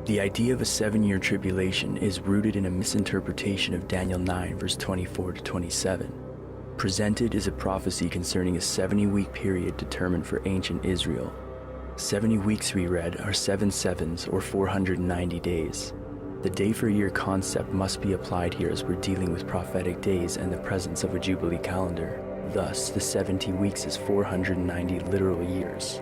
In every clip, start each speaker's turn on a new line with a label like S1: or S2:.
S1: The idea of a 7-year tribulation is rooted in a misinterpretation of Daniel 9 verse 24 to 27. Presented is a prophecy concerning a 70-week period determined for ancient Israel. 70 weeks, we read, are 7 sevens or 490 days. The day-for-year concept must be applied here as we're dealing with prophetic days and the presence of a Jubilee calendar. Thus, the 70 weeks is 490 literal years.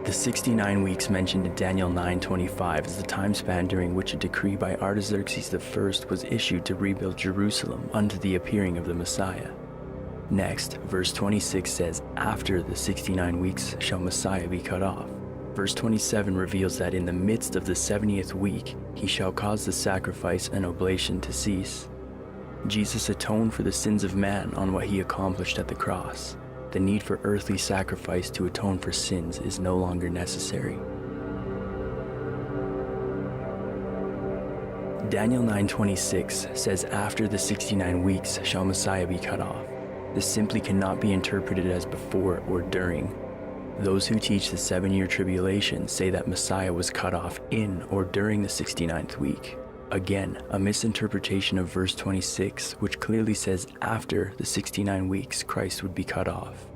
S1: The 69 weeks mentioned in Daniel 9:25 is the time span during which a decree by Artaxerxes I was issued to rebuild Jerusalem unto the appearing of the Messiah. Next, verse 26 says, after the 69 weeks shall Messiah be cut off. Verse 27 reveals that in the midst of the 70th week, he shall cause the sacrifice and oblation to cease. Jesus atoned for the sins of man on what he accomplished at the cross. The need for earthly sacrifice to atone for sins is no longer necessary. Daniel 9:26 says, after the 69 weeks shall Messiah be cut off. This simply cannot be interpreted as before or during. Those who teach the 7-year tribulation say that Messiah was cut off in or during the 69th week. Again, a misinterpretation of verse 26, which clearly says after the 69 weeks Christ would be cut off.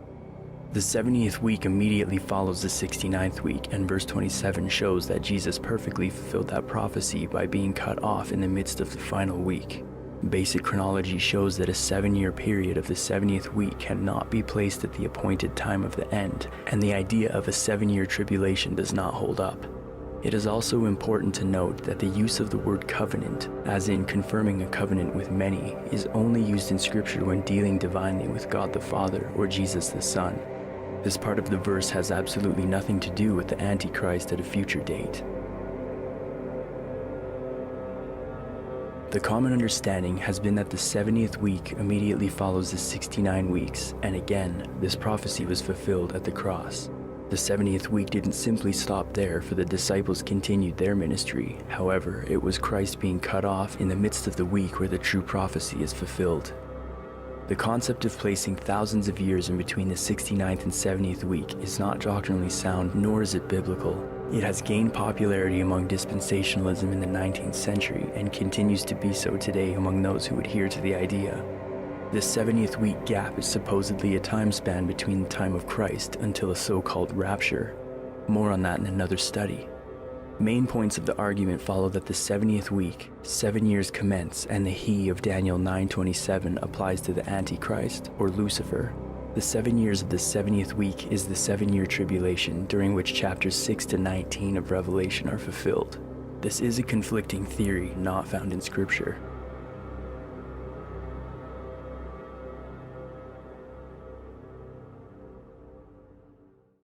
S1: The 70th week immediately follows the 69th week, and verse 27 shows that Jesus perfectly fulfilled that prophecy by being cut off in the midst of the final week. Basic chronology shows that a 7-year period of the 70th week cannot be placed at the appointed time of the end, and the idea of a 7-year tribulation does not hold up. It is also important to note that the use of the word covenant, as in confirming a covenant with many, is only used in Scripture when dealing divinely with God the Father or Jesus the Son. This part of the verse has absolutely nothing to do with the Antichrist at a future date. The common understanding has been that the 70th week immediately follows the 69 weeks, and again, this prophecy was fulfilled at the cross. The 70th week didn't simply stop there, for the disciples continued their ministry. However, it was Christ being cut off in the midst of the week where the true prophecy is fulfilled. The concept of placing thousands of years in between the 69th and 70th week is not doctrinally sound, nor is it biblical. It has gained popularity among dispensationalism in the 19th century and continues to be so today among those who adhere to the idea. This 70th week gap is supposedly a time span between the time of Christ until a so-called rapture. More on that in another study. Main points of the argument follow that the 70th week, 7 years commence, and the he of Daniel 9:27 applies to the Antichrist, or Lucifer. The 7 years of the 70th week is the 7-year tribulation, during which chapters 6 to 19 of Revelation are fulfilled. This is a conflicting theory not found in Scripture.